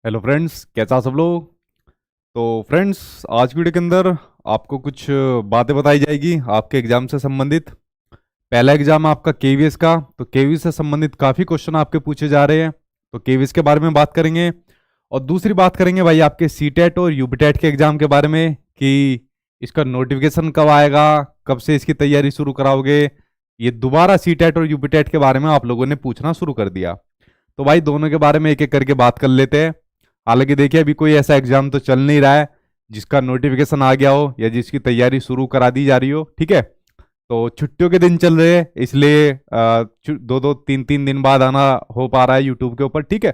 Hello friends, कैसा सब लोग। तो फ्रेंड्स, आज की वीडियो के अंदर आपको कुछ बातें बताई जाएगी आपके एग्जाम से संबंधित। पहला एग्जाम है आपका केवीएस का, तो केवीएस से संबंधित काफ़ी क्वेश्चन आपके पूछे जा रहे हैं, तो केवीएस के बारे में बात करेंगे। और दूसरी बात करेंगे भाई आपके सीटेट और यूबीटेट के एग्जाम के बारे में कि इसका नोटिफिकेशन कब आएगा, कब से इसकी तैयारी शुरू कराओगे। ये दोबारा सीटेट और यूबीटेट के बारे में आप लोगों ने पूछना शुरू कर दिया, तो भाई दोनों के बारे में एक एक करके बात कर लेते हैं। हालांकि देखिए, अभी कोई ऐसा एग्जाम तो चल नहीं रहा है जिसका नोटिफिकेशन आ गया हो या जिसकी तैयारी शुरू करा दी जा रही हो, ठीक है। तो छुट्टियों के दिन चल रहे हैं, इसलिए दो दो तीन तीन दिन बाद आना हो पा रहा है यूट्यूब के ऊपर, ठीक है।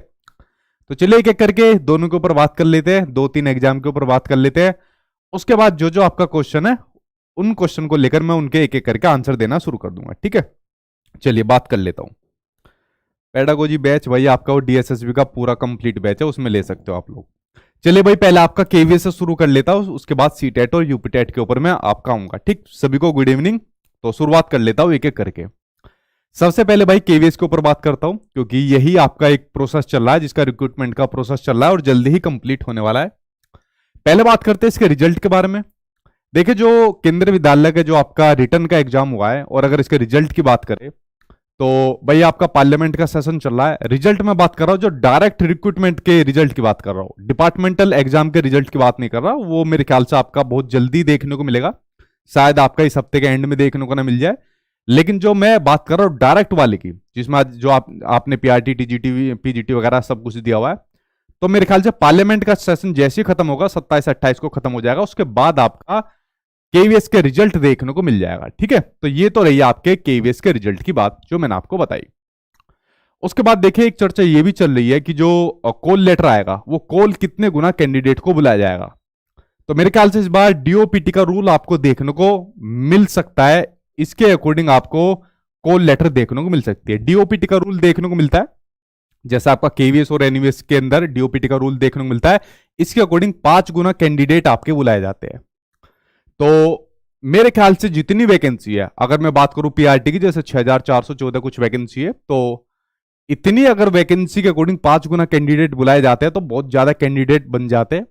तो चलिए एक एक करके दोनों के ऊपर बात कर लेते हैं, दो तीन एग्जाम के ऊपर बात कर लेते हैं। उसके बाद जो जो आपका क्वेश्चन है उन क्वेश्चन को लेकर मैं उनके एक एक करके आंसर देना शुरू कर दूंगा, ठीक है। चलिए बात कर लेता हूँ। पेडागोजी बैच भाई आपका वो डीएसएसबी का पूरा कंप्लीट बैच है, उसमें ले सकते हो आप लोग। चलिए भाई, पहले आपका केवीएस से शुरू कर लेता हूं, उसके बाद सीटेट और यूपीटेट के ऊपर मैं आपका आऊंगा, ठीक। सभी को गुड इवनिंग। तो शुरुआत कर लेता हूं एक एक करके। सबसे पहले भाई केवीएस के ऊपर बात करता हूं, क्योंकि यही आपका एक प्रोसेस चल रहा है जिसका रिक्रूटमेंट का प्रोसेस चल रहा है और जल्दी ही कंप्लीट होने वाला है। पहले बात करते हैं इसके रिजल्ट के बारे में। देखिए, जो केंद्रीय विद्यालय का जो आपका रिटर्न का एग्जाम हुआ है, और अगर इसके रिजल्ट की बात करें तो भाई आपका पार्लियामेंट का सेशन चल रहा है। रिजल्ट में बात कर रहा हूं जो डायरेक्ट रिक्रूटमेंट के रिजल्ट की बात कर रहा हूं, डिपार्टमेंटल एग्जाम के रिजल्ट की बात नहीं कर रहा। वो मेरे ख्याल से आपका बहुत जल्दी देखने को मिलेगा, शायद आपका इस हफ्ते के एंड में देखने को ना मिल जाए। लेकिन जो मैं बात कर रहा हूं डायरेक्ट वाले की, जिसमें जो आपने पीआरटी टीजीटी पीजीटी वगैरह सब कुछ दिया हुआ है, तो मेरे ख्याल से पार्लियामेंट का सेशन जैसे ही खत्म होगा, 27-28 को खत्म हो जाएगा, उसके बाद आपका केवीएस के रिजल्ट देखने को मिल जाएगा, ठीक है। तो ये तो रही आपके केवीएस के रिजल्ट की बात जो मैंने आपको बताई। उसके बाद देखिए, एक चर्चा ये भी चल रही है कि जो कॉल लेटर आएगा वो कॉल कितने गुना कैंडिडेट को बुलाया जाएगा। तो मेरे ख्याल से इस बार डीओपीटी का रूल आपको देखने को मिल सकता है, इसके अकॉर्डिंग आपको कॉल लेटर देखने को मिल सकती है। डीओपीटी का रूल देखने को मिलता है, जैसा आपका केवीएस और एनवीएस के अंदर डीओपीटी का रूल देखने को मिलता है, इसके अकॉर्डिंग 5 गुना कैंडिडेट आपके बुलाए जाते हैं। तो मेरे ख्याल से जितनी वैकेंसी है, अगर मैं बात करूं पीआरटी की, जैसे 6414 कुछ वैकेंसी है, तो इतनी अगर वैकेंसी के अकॉर्डिंग 5 गुना कैंडिडेट बुलाए जाते हैं तो बहुत ज्यादा कैंडिडेट बन जाते हैं।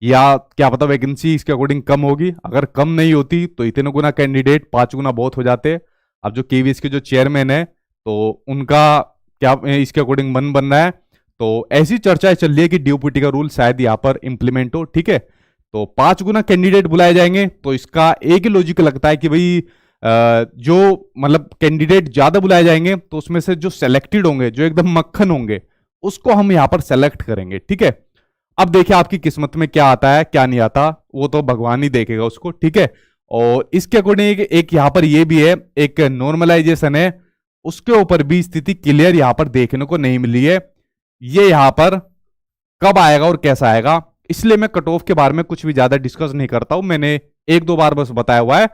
या क्या पता वैकेंसी इसके अकॉर्डिंग कम होगी, अगर कम नहीं होती तो इतने गुना कैंडिडेट 5 गुना बहुत हो जाते हैं। अब जो केवीएस के जो चेयरमैन है, तो उनका क्या इसके अकॉर्डिंग मन बन रहा है, तो ऐसी चर्चाएं चल रही है कि डीओपीटी का रूल शायद यहां पर इंप्लीमेंट हो, ठीक है। तो 5 गुना कैंडिडेट बुलाए जाएंगे, तो इसका एक ही लॉजिक लगता है कि भाई जो मतलब कैंडिडेट ज्यादा बुलाए जाएंगे तो उसमें से जो सेलेक्टेड होंगे, जो एकदम मक्खन होंगे, उसको हम यहां पर सेलेक्ट करेंगे, ठीक है। अब देखिए आपकी किस्मत में क्या आता है क्या नहीं आता, वो तो भगवान ही देखेगा उसको, ठीक है। और इसके अकॉर्डिंग एक यहां पर ये भी है, एक नॉर्मलाइजेशन है, उसके ऊपर भी स्थिति क्लियर यहां पर देखने को नहीं मिली है। ये यहां पर कब आएगा और कैसा आएगा, इसलिए मैं कट ऑफ के बारे में कुछ भी ज्यादा डिस्कस नहीं करता हूं। मैंने एक दो बार बस बताया हुआ है,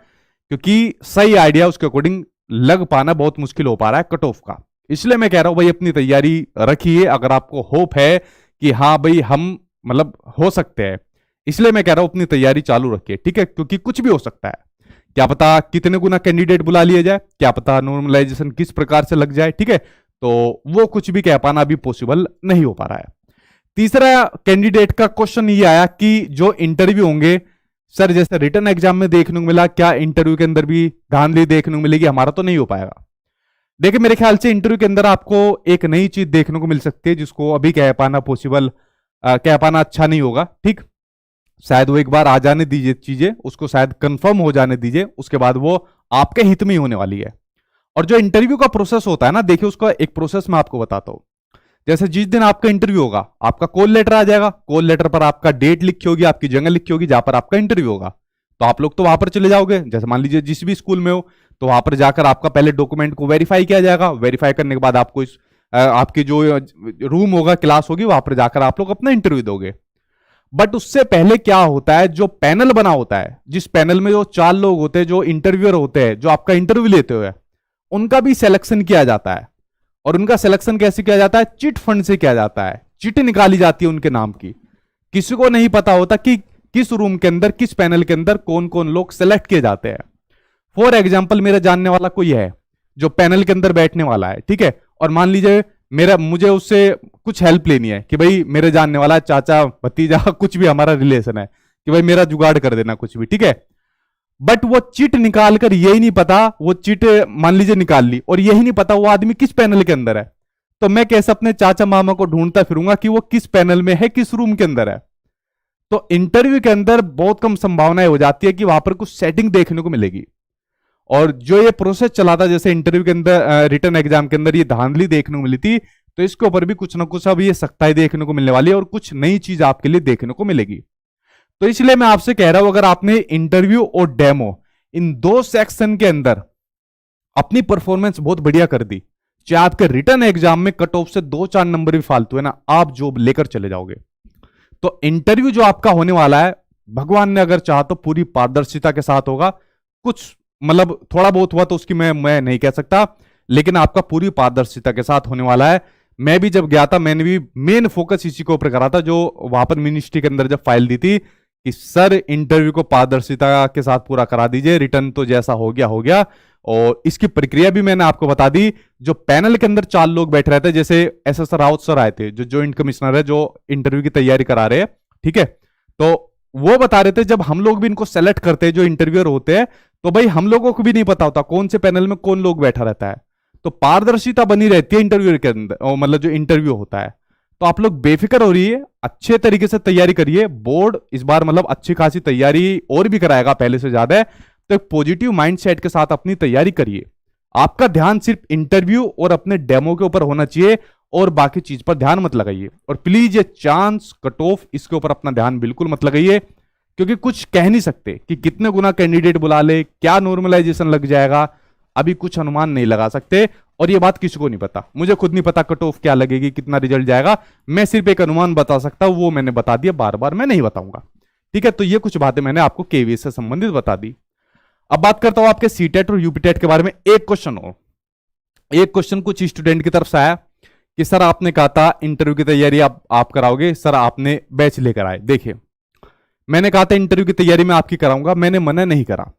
क्योंकि सही आइडिया उसके अकॉर्डिंग लग पाना बहुत मुश्किल हो पा रहा है कट ऑफ का। इसलिए मैं कह रहा हूं भाई अपनी तैयारी रखिए, अगर आपको होप है कि हाँ भाई हम मतलब हो सकते हैं, इसलिए मैं कह रहा हूं अपनी तैयारी चालू रखिए, ठीक है। क्योंकि कुछ भी हो सकता है, क्या पता कितने गुना कैंडिडेट बुला लिया जाए, क्या पता नॉर्मलाइजेशन किस प्रकार से लग जाए, ठीक है। तो वो कुछ भी कह पाना अभी पॉसिबल नहीं हो पा रहा है। तीसरा कैंडिडेट का क्वेश्चन ये आया कि जो इंटरव्यू होंगे, सर जैसे रिटर्न एग्जाम में देखने को मिला, क्या इंटरव्यू के अंदर भी धांधली देखने को मिलेगी, हमारा तो नहीं हो पाएगा। देखिए मेरे ख्याल से इंटरव्यू के अंदर आपको एक नई चीज देखने को मिल सकती है, जिसको अभी कह पाना पॉसिबल कह पाना अच्छा नहीं होगा, ठीक। शायद वो एक बार आ जाने दीजिए चीजें, उसको शायद कंफर्म हो जाने दीजिए, उसके बाद वो आपके हित में ही होने वाली है। और जो इंटरव्यू का प्रोसेस होता है ना, देखिए उसका एक प्रोसेस मैं आपको बताता हूं। जैसे जिस दिन आपका इंटरव्यू होगा, आपका कॉल लेटर आ जाएगा, कॉल लेटर पर आपका डेट लिखी होगी, आपकी जगह लिखी होगी जहां पर आपका इंटरव्यू होगा, तो आप लोग तो वहां पर चले जाओगे। जैसे मान लीजिए जिस भी स्कूल में हो, तो वहां पर जाकर आपका पहले डॉक्यूमेंट को वेरीफाई किया जाएगा, वेरीफाई करने के बाद आपको आपकी जो रूम होगा, क्लास होगी, वहां पर जाकर आप लोग अपना इंटरव्यू दोगे। बट उससे पहले क्या होता है, जो पैनल बना होता है, जिस पैनल में जो 4 लोग होते हैं, जो इंटरव्यूअर होते हैं, जो आपका इंटरव्यू लेते हुए, उनका भी सिलेक्शन किया जाता है। और उनका सिलेक्शन कैसे किया जाता है, चिट फंड से किया जाता है, चिट निकाली जाती है उनके नाम की। किसी को नहीं पता होता कि किस रूम के अंदर, किस पैनल के अंदर कौन कौन लोग सेलेक्ट किए जाते हैं। फॉर एग्जाम्पल, मेरा जानने वाला कोई है जो पैनल के अंदर बैठने वाला है, ठीक है, और मान लीजिए मुझे उससे कुछ हेल्प लेनी है कि भाई मेरे जानने वाला है, चाचा भतीजा कुछ भी हमारा रिलेशन है, कि भाई मेरा जुगाड़ कर देना कुछ भी, ठीक है। बट वो चिट निकाल कर यही नहीं पता, वो चिट मान लीजिए निकाल ली और यही नहीं पता वो आदमी किस पैनल के अंदर है, तो मैं कैसे अपने चाचा मामा को ढूंढता फिरूंगा कि वो किस पैनल में है, किस रूम के अंदर है। तो इंटरव्यू के अंदर बहुत कम संभावनाएं हो जाती है कि वहां पर कुछ सेटिंग देखने को मिलेगी। और जो ये प्रोसेस चला था, जैसे इंटरव्यू के अंदर रिटन एग्जाम के अंदर ये धांधली देखने को मिली थी, तो इसके ऊपर भी कुछ ना कुछ अब ये सख्ताई देखने को मिलने वाली है और कुछ नई चीज आपके लिए देखने को मिलेगी। तो इसलिए मैं आपसे कह रहा हूं, अगर आपने इंटरव्यू और डेमो इन दो सेक्शन के अंदर अपनी परफॉर्मेंस बहुत बढ़िया कर दी, चाहे आपके रिटर्न एग्जाम में कट ऑफ से 2-4 नंबर भी फालतू है ना, आप जॉब लेकर चले जाओगे। तो इंटरव्यू जो आपका होने वाला है, भगवान ने अगर चाहा तो पूरी पारदर्शिता के साथ होगा। कुछ मतलब थोड़ा बहुत हुआ तो उसकी मैं नहीं कह सकता, लेकिन आपका पूरी पारदर्शिता के साथ होने वाला है। मैं भी जब गया था, मैंने भी मेन फोकस इसी के ऊपर करा था, जो वहां पर मिनिस्ट्री के अंदर जब फाइल दी थी कि सर इंटरव्यू को पारदर्शिता के साथ पूरा करा दीजिए, रिटर्न तो जैसा हो गया हो गया। और इसकी प्रक्रिया भी मैंने आपको बता दी। जो पैनल के अंदर 4 लोग बैठे रहते, जैसे एस राउत सर आए थे, जो ज्वाइंट कमिश्नर है, जो इंटरव्यू की तैयारी करा रहे हैं, ठीक है। तो वो बता रहे थे जब हम लोग भी इनको सेलेक्ट करते हैं, जो इंटरव्यूअर होते हैं, तो भाई हम लोगों को भी नहीं पता होता कौन से पैनल में कौन लोग बैठा रहता है। तो पारदर्शिता बनी रहती है इंटरव्यू के अंदर, मतलब जो इंटरव्यू होता है। तो आप लोग बेफिक्र हो रही है, अच्छे तरीके से तैयारी करिए। बोर्ड इस बार मतलब अच्छी खासी तैयारी और भी कराएगा पहले से ज्यादा, तो एक पॉजिटिव माइंडसेट के साथ अपनी तैयारी करिए। आपका ध्यान सिर्फ इंटरव्यू और अपने डेमो के ऊपर होना चाहिए, और बाकी चीज पर ध्यान मत लगाइए। और प्लीज ये चांस कट ऑफ, इसके ऊपर अपना ध्यान बिल्कुल मत लगाइए, क्योंकि कुछ कह नहीं सकते कि कितने गुना कैंडिडेट बुला ले, क्या नॉर्मलाइजेशन लग जाएगा, अभी कुछ अनुमान नहीं लगा सकते। और ये बात किसी को नहीं पता, मुझे खुद नहीं पता कट ऑफ क्या लगेगी, कितना रिजल्ट जाएगा। मैं सिर्फ एक अनुमान बता सकता हूं, वो मैंने बता दिया, बार बार मैं नहीं बताऊंगा, ठीक है। तो ये कुछ बातें मैंने आपको केवीएस से संबंधित बता दी। अब बात करता हूं आपके सीटेट और यूपीटेट के बारे में। एक क्वेश्चन कुछ स्टूडेंट की तरफ से आया कि सर आपने कहा था इंटरव्यू की तैयारी आप कराओगे, सर आपने बैच लेकर आए। देखिए, मैंने कहा था इंटरव्यू की तैयारी में आपकी कराऊंगा, मैंने मना नहीं करा,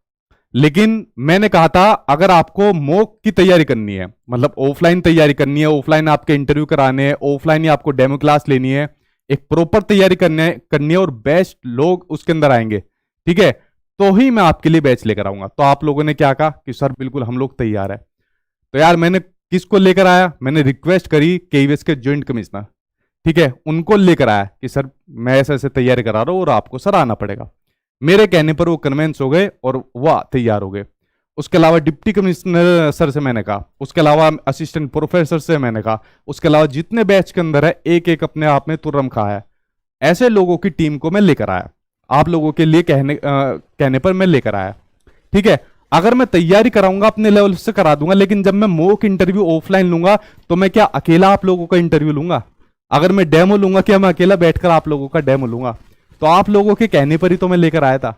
लेकिन मैंने कहा था अगर आपको मॉक की तैयारी करनी है, मतलब ऑफलाइन तैयारी करनी है, ऑफलाइन आपके इंटरव्यू कराने हैं, ऑफलाइन ही आपको डेमो क्लास लेनी है, एक प्रॉपर तैयारी करनी है और बेस्ट लोग उसके अंदर आएंगे, ठीक है, तो ही मैं आपके लिए बैच लेकर आऊंगा। तो आप लोगों ने क्या कहा कि सर बिल्कुल हम लोग तैयार है। तो यार मैंने किसको लेकर आया, मैंने रिक्वेस्ट करी केवीएस के ज्वाइंट कमिश्नर, ठीक है, उनको लेकर आया कि सर मैं ऐसे ऐसे तैयारी करा रहा हूं और आपको सर आना पड़ेगा। मेरे कहने पर वो कन्वेंस हो गए और वह तैयार हो गए। उसके अलावा डिप्टी कमिश्नर सर से मैंने कहा, उसके अलावा असिस्टेंट प्रोफेसर से मैंने कहा, उसके अलावा जितने बैच के अंदर है एक एक अपने आप में तुर्रम खा है, ऐसे लोगों की टीम को मैं लेकर आया, आप लोगों के लिए कहने पर मैं लेकर आया, ठीक है। अगर मैं तैयारी कराऊंगा अपने लेवल से करा दूंगा, लेकिन जब मैं मॉक इंटरव्यू ऑफलाइन लूंगा तो मैं क्या अकेला आप लोगों का इंटरव्यू लूंगा? अगर मैं डेमो लूंगा, क्या मैं अकेला बैठकर आप लोगों का डेमो लूंगा? तो आप लोगों के कहने पर ही तो मैं लेकर आया था,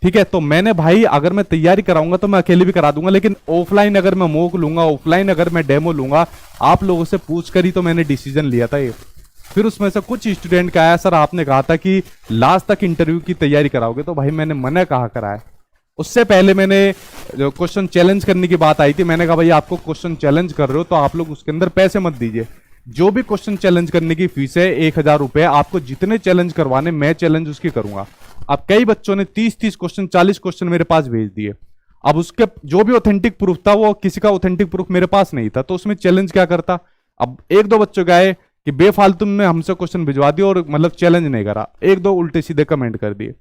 ठीक है। तो मैंने भाई अगर मैं तैयारी कराऊंगा तो मैं अकेले भी करा दूंगा, लेकिन ऑफलाइन अगर मैं मॉक लूंगा, ऑफलाइन अगर मैं डेमो लूंगा, आप लोगों से पूछ कर ही तो मैंने डिसीजन लिया था ये। फिर उसमें से कुछ स्टूडेंट का आया, सर आपने कहा था कि लास्ट तक इंटरव्यू की तैयारी कराओगे, तो भाई मैंने मना कहा कराया। उससे पहले मैंने जो क्वेश्चन चैलेंज करने की बात आई थी, मैंने कहा भाई आपको क्वेश्चन चैलेंज कर रहे हो तो आप लोग उसके अंदर पैसे मत दीजिए। जो भी क्वेश्चन चैलेंज करने की फीस है 1000 रुपए, आपको जितने चैलेंज करवाने मैं चैलेंज उसकी करूंगा। अब कई बच्चों ने 30-30 क्वेश्चन, 40 क्वेश्चन मेरे पास भेज दिए। अब उसके जो भी ऑथेंटिक प्रूफ था, वो किसी का ऑथेंटिक प्रूफ मेरे पास नहीं था, तो उसमें चैलेंज क्या करता। अब 1-2 बच्चों गए कि बेफालतू में हमसे क्वेश्चन भिजवा दिए और मतलब चैलेंज नहीं करा, 1-2 उल्टे सीधे कमेंट कर दिए।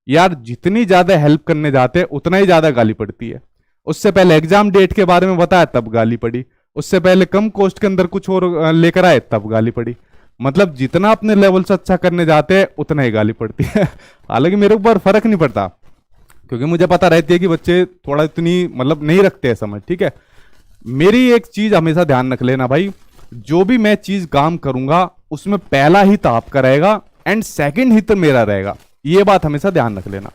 यार जितनी ज्यादा हेल्प करने जाते उतना ही ज्यादा गाली पड़ती है। उससे पहले एग्जाम डेट के बारे में बताया तब गाली पड़ी, उससे पहले कम कॉस्ट के अंदर कुछ और लेकर आए तब गाली पड़ी। मतलब जितना अपने लेवल से अच्छा करने जाते हैं उतना ही गाली पड़ती है। हालांकि मेरे ऊपर फर्क नहीं पड़ता, क्योंकि मुझे पता रहती है कि बच्चे थोड़ा इतनी मतलब नहीं रखते हैं समझ, ठीक है। मेरी एक चीज हमेशा ध्यान रख लेना भाई, जो भी मैं चीज काम करूंगा उसमें पहला हित आपका रहेगा एंड सेकंड हित मेरा रहेगा, ये बात हमेशा ध्यान रख लेना,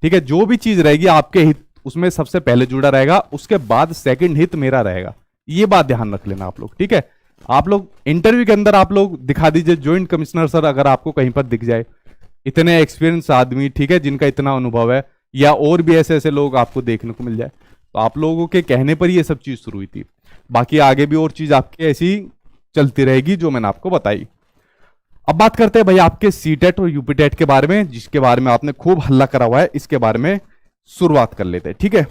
ठीक है। जो भी चीज रहेगी आपके हित उसमें सबसे पहले जुड़ा रहेगा, उसके बाद सेकंड हित मेरा रहेगा, ये बात ध्यान रख लेना आप लोग, ठीक है। आप लोग इंटरव्यू के अंदर आप लोग दिखा दीजिए ज्वाइंट कमिश्नर सर, अगर आपको कहीं पर दिख जाए इतने एक्सपीरियंस आदमी, ठीक है, जिनका इतना अनुभव है, या और भी ऐसे ऐसे लोग आपको देखने को मिल जाए, तो आप लोगों के कहने पर ये सब चीज शुरू हुई थी। बाकी आगे भी और चीज आपकी ऐसी चलती रहेगी जो मैंने आपको बताई। अब बात करते हैं भाई आपके सीटेट और यूपीटेट के बारे में, जिसके बारे में आपने खूब हल्ला करा हुआ है, इसके बारे में शुरुआत कर लेते हैं, ठीक है।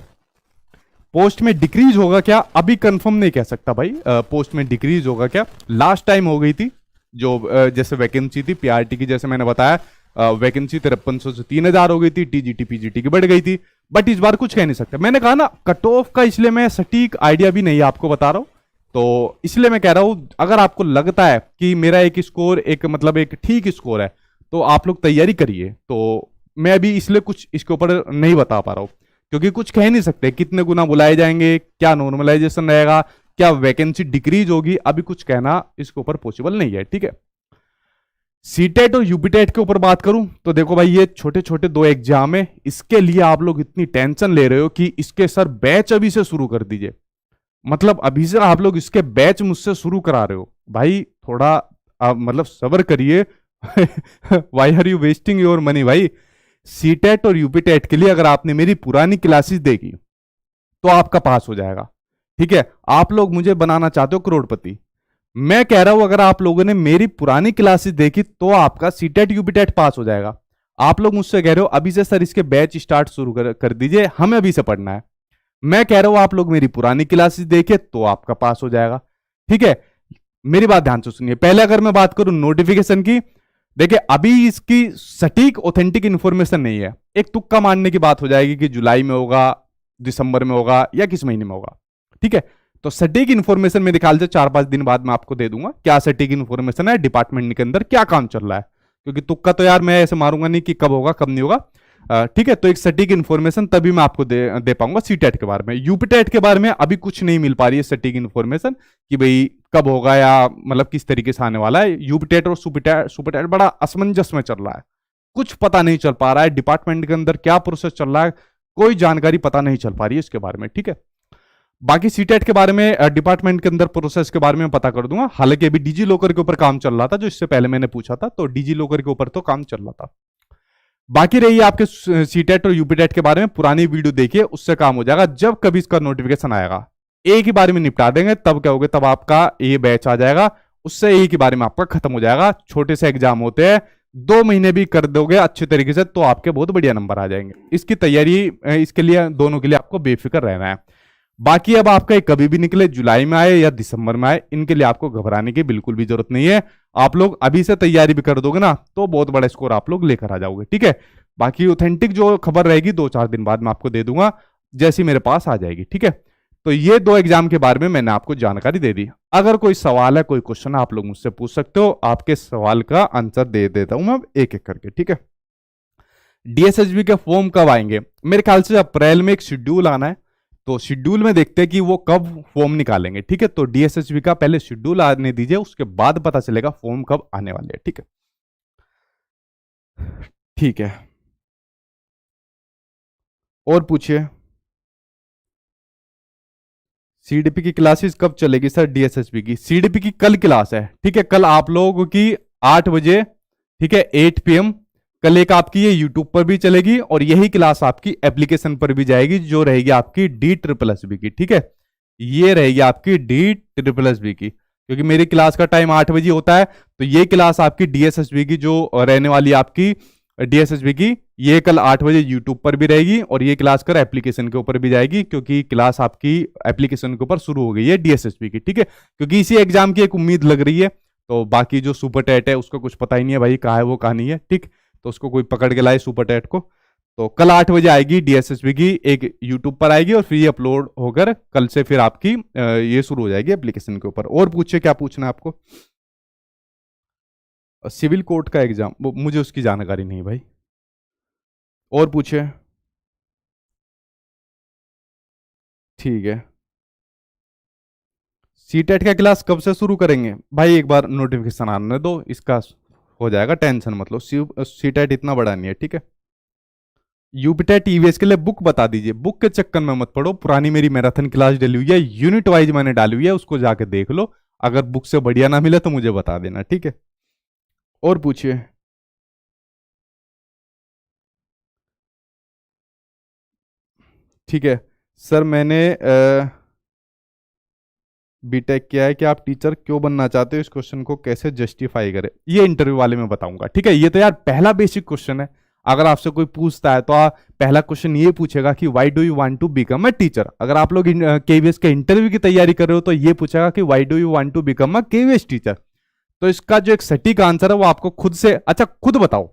पोस्ट में डिक्रीज होगा क्या, अभी कंफर्म नहीं कह सकता भाई। पोस्ट में डिक्रीज होगा क्या, लास्ट टाइम हो गई थी जो जैसे वैकेंसी थी पीआरटी की, जैसे मैंने बताया वैकेंसी 5300 से 3000 हो गई थी, टीजीटी पीजीटी की बढ़ गई थी। बट इस बार कुछ कह नहीं सकते, मैंने कहा ना कट ऑफ का, इसलिए मैं सटीक आइडिया भी नहीं आपको बता रहा हूं। तो इसलिए मैं कह रहा हूं अगर आपको लगता है कि मेरा एक स्कोर एक मतलब एक ठीक स्कोर है तो आप लोग तैयारी करिए। तो मैं अभी इसलिए कुछ इसके ऊपर नहीं बता पा रहा हूं, क्योंकि कुछ कह नहीं सकते कितने गुना बुलाए जाएंगे, क्या नॉर्मलाइजेशन रहेगा, क्या वैकेंसी डिक्रीज होगी, अभी कुछ कहना इसके ऊपर पॉसिबल नहीं है, ठीक है। सीटेट और यूपीटेट के ऊपर बात करूं तो देखो भाई ये छोटे छोटे दो एग्जाम है, इसके लिए आप लोग इतनी टेंशन ले रहे हो कि इसके सर बैच अभी से शुरू कर दीजिए। मतलब अभी से आप लोग इसके बैच मुझसे शुरू करा रहे हो भाई, थोड़ा आप मतलब सब्र करिए। Why are you wasting your money भाई। सीटेट और यूपीटेट के लिए अगर आपने मेरी पुरानी क्लासेस देखी तो आपका पास हो जाएगा, ठीक है। आप लोग मुझे बनाना चाहते हो करोड़पति, मैं कह रहा हूं अगर आप लोगों ने मेरी पुरानी क्लासेस देखी तो आपका सीटेट यूपीटेट पास हो जाएगा। आप लोग मुझसे कह रहे हो अभी से सर इसके बैच स्टार्ट शुरू कर दीजिए, हमें अभी से पढ़ना है। मैं कह रहा हूं आप लोग मेरी पुरानी क्लासेस देखिए तो आपका पास हो जाएगा, ठीक है। मेरी बात ध्यान से सुनिए। पहले अगर मैं बात करूं नोटिफिकेशन की, देखिए अभी इसकी सटीक ऑथेंटिक इंफॉर्मेशन नहीं है, एक तुक्का मारने की बात हो जाएगी कि जुलाई में होगा, दिसंबर में होगा या किस महीने में होगा, ठीक है। तो सटीक इन्फॉर्मेशन मेरे ख्याल से 4-5 दिन बाद मैं आपको दे दूंगा क्या सटीक इन्फॉर्मेशन है, डिपार्टमेंट के अंदर क्या काम चल रहा है, क्योंकि तुक्का तो यार मैं ऐसे मारूंगा नहीं कि कब होगा कब नहीं होगा, ठीक है। तो एक सटीक इन्फॉर्मेशन तभी मैं आपको दे पाऊंगा सीटेट के बारे में। यूपीटेट के बारे में अभी कुछ नहीं मिल पा रही है सटीक इन्फॉर्मेशन कि भाई कब होगा या मतलब किस तरीके से आने वाला है। यूपीटेट और सुपरटेट बड़ा असमंजस में चल रहा है, कुछ पता नहीं चल पा रहा है डिपार्टमेंट के अंदर क्या प्रोसेस चल रहा है, कोई जानकारी पता नहीं चल पा रही है इसके बारे में, ठीक है। बाकी सीटेट के बारे में डिपार्टमेंट के अंदर प्रोसेस के बारे में पता कर दूंगा। हालांकि अभी डीजी लॉकर के ऊपर काम चल रहा था, जो इससे पहले मैंने पूछा था, तो डीजी लॉकर के ऊपर तो काम चल रहा था। बाकी रही आपके सीटेट और यूपीटेट के बारे में पुरानी वीडियो देखिए, उससे काम हो जाएगा। जब कभी इसका नोटिफिकेशन आएगा एक ही बारे में निपटा देंगे, तब क्या होगा, तब आपका ये बैच आ जाएगा, उससे एक ही बारे में आपका खत्म हो जाएगा। छोटे से एग्जाम होते हैं, 2 महीने भी कर दोगे अच्छे तरीके से तो आपके बहुत बढ़िया नंबर आ जाएंगे। इसकी तैयारी इसके लिए दोनों के लिए आपको बेफिक्र रहना है। बाकी अब आपका कभी भी निकले, जुलाई में आए या दिसंबर में आए, इनके लिए आपको घबराने की बिल्कुल भी जरूरत नहीं है। आप लोग अभी से तैयारी भी कर दोगे ना तो बहुत बड़ा स्कोर आप लोग लेकर आ जाओगे, ठीक है। बाकी ऑथेंटिक जो खबर रहेगी 2-4 दिन बाद मैं आपको दे दूंगा, जैसी मेरे पास आ जाएगी, ठीक है। तो ये 2 एग्जाम के बारे में मैंने आपको जानकारी दे दी। अगर कोई सवाल है, कोई क्वेश्चन है, आप लोग मुझसे पूछ सकते हो, आपके सवाल का आंसर दे देता हूं मैं एक एक करके, ठीक है। डीएसएसबी के फॉर्म कब आएंगे, मेरे ख्याल से अप्रैल में एक शेड्यूल आना है, तो शेड्यूल में देखते हैं कि वो कब फॉर्म निकालेंगे, ठीक है। तो डीएसएसबी का पहले शेड्यूल आने दीजिए, उसके बाद पता चलेगा फॉर्म कब आने वाले हैं, ठीक है। ठीक है, और पूछिए। सीडीपी की क्लासेस कब चलेगी सर, डीएसएसबी की सीडीपी की कल क्लास है, ठीक है। कल आप लोगों की 8 बजे, ठीक है, 8 PM कल एक आपकी ये यूट्यूब पर भी चलेगी और यही क्लास आपकी एप्लीकेशन पर भी जाएगी, जो रहेगी आपकी DSSB की, ठीक है। ये रहेगी आपकी DSSB की, क्योंकि मेरी क्लास का टाइम 8 बजे होता है, तो ये क्लास आपकी डीएसएसबी की जो रहने वाली आपकी डीएसएसबी की, ये कल 8 बजे यूट्यूब पर भी रहेगी और ये क्लास कर एप्लीकेशन के ऊपर भी जाएगी, क्योंकि क्लास आपकी एप्लीकेशन के ऊपर शुरू हो गई है डीएसएसबी की, ठीक है। क्योंकि इसी एग्जाम की एक उम्मीद लग रही है, तो बाकी जो सुपर टेट है उसको कुछ पता ही नहीं है भाई कहाँ है वो कहाँ नहीं है, ठीक। तो उसको कोई पकड़ के लाए सुपर टेट को। तो कल 8 बजे आएगी डीएसएसबी की, एक यूट्यूब पर आएगी और फिर ये अपलोड होकर कल से फिर आपकी ये शुरू हो जाएगी एप्लीकेशन के ऊपर। और पूछिए क्या पूछना है आपको। सिविल कोर्ट का एग्जाम, मुझे उसकी जानकारी नहीं भाई, और पूछिए। ठीक है, सीटेट का क्लास कब से शुरू करेंगे भाई, एक बार नोटिफिकेशन आने दो, इसका हो जाएगा, टेंशन मतलब सीटेट इतना बड़ा नहीं है, ठीक है। यूपीटेट ईवीएस के लिए बुक बता दीजिए, बुक के चक्कर में मत पड़ो, पुरानी मेरी मैराथन क्लास डली हुई है, यूनिट वाइज मैंने डाली हुई है, उसको जाके देख लो, अगर बुक से बढ़िया ना मिले तो मुझे बता देना, ठीक है। और पूछिए। ठीक है सर, मैंने बीटेक किया है कि आप टीचर क्यों बनना चाहते हो, इस क्वेश्चन को कैसे जस्टिफाई करें, ये इंटरव्यू वाले में बताऊंगा। ठीक है, ये तो यार पहला बेसिक क्वेश्चन है। अगर आपसे कोई पूछता है तो पहला क्वेश्चन ये पूछेगा कि why do you want to become a teacher. अगर आप लोग केवीएस के इंटरव्यू की तैयारी कर रहे हो तो ये पूछेगा कि why do you want to become a KVS teacher. तो इसका जो एक सटीक आंसर है वो आपको खुद से, अच्छा खुद बताओ,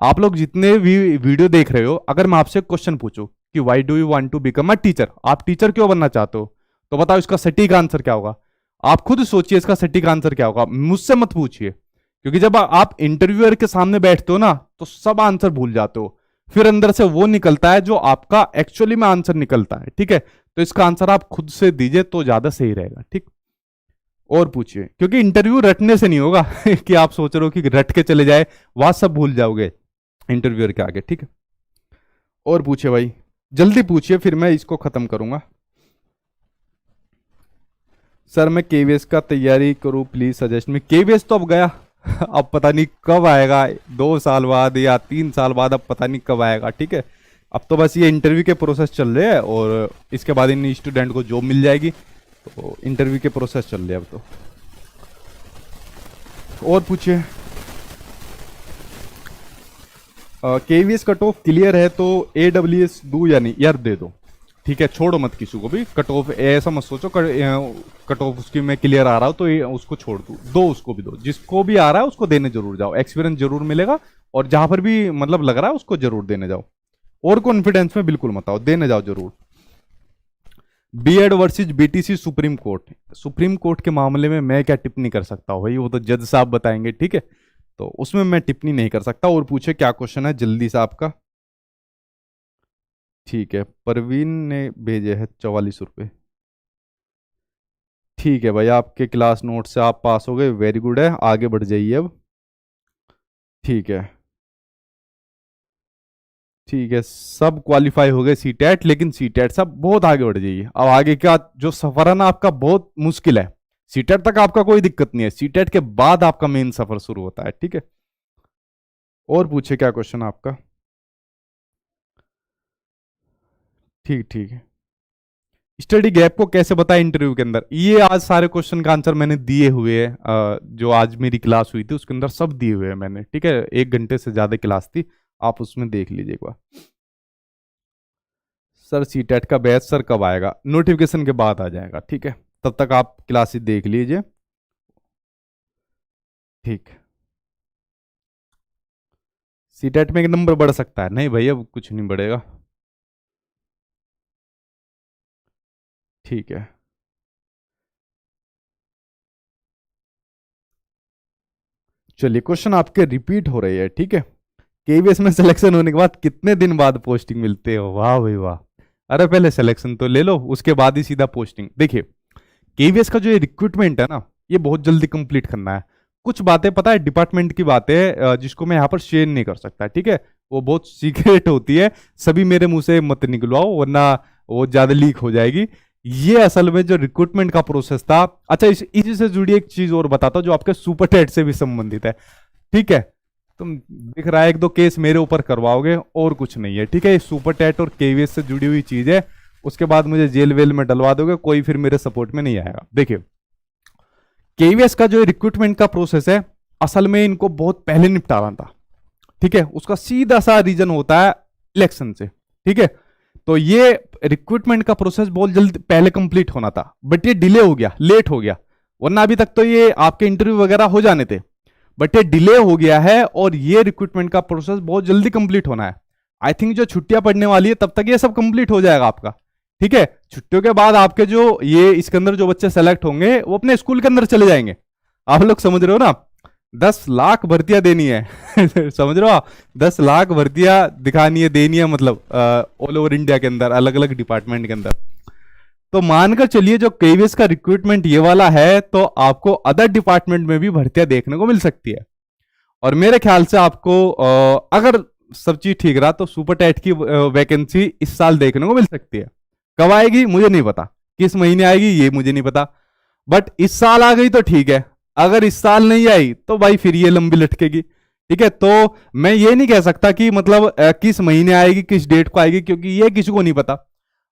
आप लोग जितने भी वीडियो देख रहे हो, अगर मैं आपसे क्वेश्चन पूछूं कि why do you want to become a teacher, आप टीचर क्यों बनना चाहते हो, तो बताओ इसका सटीक आंसर क्या होगा। आप खुद सोचिए इसका सटीक आंसर क्या होगा, मुझसे मत पूछिए, क्योंकि जब आप इंटरव्यूअर के सामने बैठते हो ना तो सब आंसर भूल जाते हो, फिर अंदर से वो निकलता है जो आपका एक्चुअली में आंसर निकलता है। ठीक है, तो इसका आंसर आप खुद से दीजिए तो ज्यादा सही रहेगा। ठीक, और पूछिए, क्योंकि इंटरव्यू रटने से नहीं होगा कि आप सोच रहे हो कि रट के चले जाए, वहां सब भूल जाओगे इंटरव्यूअर के आगे। ठीक है, और पूछिए भाई, जल्दी पूछिए फिर मैं इसको खत्म करूंगा। सर मैं केवीएस का तैयारी करूं प्लीज सजेस्ट में। केवीएस तो अब गया अब पता नहीं कब आएगा, 2 साल बाद या 3 साल बाद, अब पता नहीं कब आएगा। ठीक है, अब तो बस ये इंटरव्यू के प्रोसेस चल रहे हैं और इसके बाद इन स्टूडेंट को जॉब मिल जाएगी, तो इंटरव्यू के प्रोसेस चल रहे हैं अब तो। और पूछिए, केवीएस कट ऑफ क्लियर है तो एडब्ल्यूएस दूं या नहीं? यार दे दो, ठीक है, छोड़ो मत किसी को भी। कट ऑफ ऐसा मत सोचो कट ऑफ उसकी मैं क्लियर आ रहा हूं तो उसको छोड़ दूं, दो उसको भी दो, जिसको भी आ रहा है उसको देने जरूर जाओ, एक्सपीरियंस जरूर मिलेगा, और जहां पर भी मतलब लग रहा है उसको जरूर देने जाओ, और कॉन्फिडेंस में बिल्कुल मत आओ, देने जाओ जरूर। BEd versus BTC supreme court, supreme court के मामले में मैं क्या टिप्पणी कर सकता हूं भाई, वो तो जज साहब बताएंगे। ठीक है, तो उसमें मैं टिप्पणी नहीं कर सकता। और पूछे क्या क्वेश्चन है जल्दी से आपका। ठीक है, परवीन ने भेजे है 44 रुपये। ठीक है भाई, आपके क्लास नोट से आप पास हो गए, वेरी गुड है, आगे बढ़ जाइए अब। ठीक है, ठीक है, सब क्वालिफाई हो गए सीटेट, लेकिन सीटेट सब बहुत आगे बढ़ जाइए। अब आगे का जो सफर है ना आपका बहुत मुश्किल है, सीटेट तक आपका कोई दिक्कत नहीं है, सीटेट के बाद आपका मेन सफर शुरू होता है। ठीक है, और पूछे क्या क्वेश्चन आपका। ठीक ठीक है, स्टडी गैप को कैसे बताएं इंटरव्यू के अंदर, ये आज सारे क्वेश्चन का आंसर मैंने दिए हुए हैं, जो आज मेरी क्लास हुई थी उसके अंदर सब दिए हुए हैं मैंने। ठीक है, 1 घंटे से ज्यादा क्लास थी, आप उसमें देख लीजिए एक बार। सर सीटेट का बैच सर कब आएगा? नोटिफिकेशन के बाद आ जाएगा। ठीक है, तब तक आप क्लासेस देख लीजिए। ठीक, सीटेट में एक नंबर बढ़ सकता है? नहीं भाई, अब कुछ नहीं बढ़ेगा। ठीक है, चलिए क्वेश्चन आपके रिपीट हो रहे हैं। ठीक है, केवीएस में सिलेक्शन होने के बाद कितने दिन बाद पोस्टिंग मिलते हो? वाह भाई वाह, अरे पहले सिलेक्शन तो ले लो, उसके बाद ही सीधा पोस्टिंग। देखिए केवीएस का जो रिक्रूटमेंट है ना, ये बहुत जल्दी कंप्लीट करना है। कुछ बातें पता है डिपार्टमेंट की बातें, जिसको मैं यहाँ पर शेयर नहीं कर सकता। ठीक है, वो बहुत सीक्रेट होती है, सभी मेरे मुंह से मत निकलवाओ वरना वो ज्यादा लीक हो जाएगी। ये असल में जो रिक्रूटमेंट का प्रोसेस था। अच्छा, इसी से जुड़ी एक चीज और बताता हूँ जो आपके सुपर टेट से भी संबंधित है। ठीक है, तुम दिख रहा है 1-2 केस मेरे ऊपर करवाओगे और कुछ नहीं है। ठीक है, ये सुपर टेट और केवीएस से जुड़ी हुई चीज है, उसके बाद मुझे जेल वेल में डलवा दोगे, कोई फिर मेरे सपोर्ट में नहीं आएगा। देखिए केवीएस का जो रिक्रूटमेंट का प्रोसेस है, असल में इनको बहुत पहले निपटाना था। ठीक है, उसका सीधा सा रीजन होता है इलेक्शन से। ठीक है, तो ये रिक्रूटमेंट का प्रोसेस बहुत जल्द पहले कंप्लीट होना था, बट ये डिले हो गया, लेट हो गया, वरना अभी तक तो ये आपके इंटरव्यू वगैरह हो जाने थे, बट ये डिले हो गया है और ये रिक्रूटमेंट का प्रोसेस बहुत जल्दी कंप्लीट होना है। आई थिंक जो छुट्टियां पड़ने वाली है तब तक ये सब कंप्लीट हो जाएगा आपका। ठीक है, छुट्टियों के बाद आपके जो ये इसके अंदर जो बच्चे सेलेक्ट होंगे वो अपने स्कूल के अंदर चले जाएंगे। आप लोग समझ रहे हो ना, 10 लाख भर्तियां देनी है समझ रहे हो आप, 10 लाख भर्तियां दिखानी है, देनी है, मतलब ऑल ओवर इंडिया के अंदर अलग अलग डिपार्टमेंट के अंदर। तो मानकर चलिए जो केवीएस का रिक्रूटमेंट ये वाला है, तो आपको अदर डिपार्टमेंट में भी भर्तियां देखने को मिल सकती है। और मेरे ख्याल से आपको अगर सब चीज ठीक रहा तो सुपर टेट की वैकेंसी इस साल देखने को मिल सकती है। कब आएगी मुझे नहीं पता, किस महीने आएगी ये मुझे नहीं पता, बट इस साल आ गई तो ठीक है, अगर इस साल नहीं आई तो भाई फिर ये लंबी लटकेगी। ठीक है, तो मैं ये नहीं कह सकता कि मतलब किस महीने आएगी किस डेट को आएगी, क्योंकि ये किसी को नहीं पता।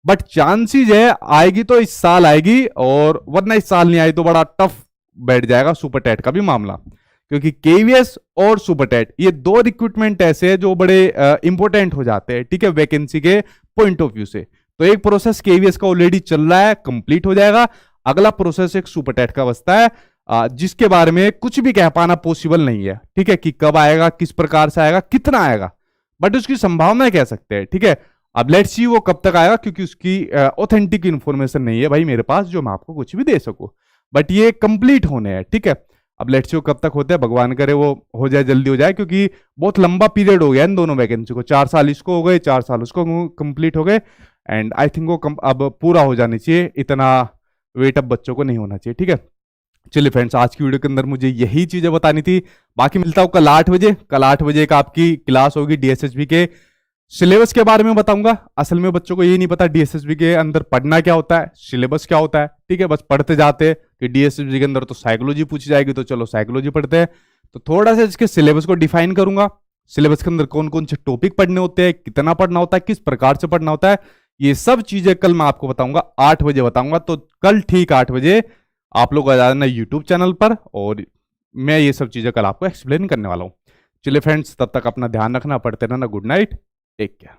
बट चांसेस है आएगी तो इस साल आएगी, और वरना इस साल नहीं आई तो बड़ा टफ बैठ जाएगा सुपर टेट का भी मामला, क्योंकि केवीएस और सुपर टेट ये दो रिक्रूटमेंट ऐसे हैं जो बड़े इंपॉर्टेंट हो जाते हैं, ठीक है, वैकेंसी के पॉइंट ऑफ व्यू से। तो एक प्रोसेस केवीएस का ऑलरेडी चल रहा है, कंप्लीट हो जाएगा, अगला प्रोसेस एक सुपर टेट का बचता है, जिसके बारे में कुछ भी कह पाना पॉसिबल नहीं है, ठीक है, कि कब आएगा, किस प्रकार से आएगा, कितना आएगा, बट उसकी संभावना कह सकते हैं, ठीक है। अब लेट्स सी वो कब तक आएगा, क्योंकि उसकी ऑथेंटिक इंफॉर्मेशन नहीं है भाई मेरे पास जो मैं आपको कुछ भी दे सकूं, बट ये कंप्लीट होने हैं, ठीक है। अब लेट्स सी वो कब तक होता है, भगवान करे वो हो जाए, जल्दी हो जाए, क्योंकि बहुत लंबा पीरियड हो गया इन दोनों वैकेंसी को, 4 साल इसको हो गए, 4 साल उसको कंप्लीट हो गए, एंड आई थिंक वो अब पूरा हो जानी चाहिए, इतना वेट अब बच्चों को नहीं होना चाहिए, ठीक है। चलिए फ्रेंड्स, आज की वीडियो के अंदर मुझे यही चीजें बतानी थी, बाकी मिलता हूं कल 8 बजे। कल 8 बजे का आपकी क्लास होगी डीएसएसबी के सिलेबस के बारे में बताऊंगा। असल में बच्चों को ये नहीं पता डीएसएसबी के अंदर पढ़ना क्या होता है, सिलेबस क्या होता है, ठीक है, बस पढ़ते जाते हैं कि डीएसएसबी के अंदर तो साइकोलॉजी पूछी जाएगी, तो चलो साइकोलॉजी पढ़ते हैं। तो थोड़ा सा इसके सिलेबस को डिफाइन करूंगा, सिलेबस के अंदर कौन कौन से टॉपिक पढ़ने होते हैं, कितना पढ़ना होता है, किस प्रकार से पढ़ना होता है, ये सब चीजें कल मैं आपको बताऊंगा, 8 बजे बताऊंगा। तो कल ठीक 8 बजे आप लोग आ जाना यूट्यूब चैनल पर, और मैं ये सब चीजें कल आपको एक्सप्लेन करने वाला हूं। चलिए फ्रेंड्स, तब तक अपना ध्यान रखना, पढ़ते रहना, गुड नाइट, टेक केयर।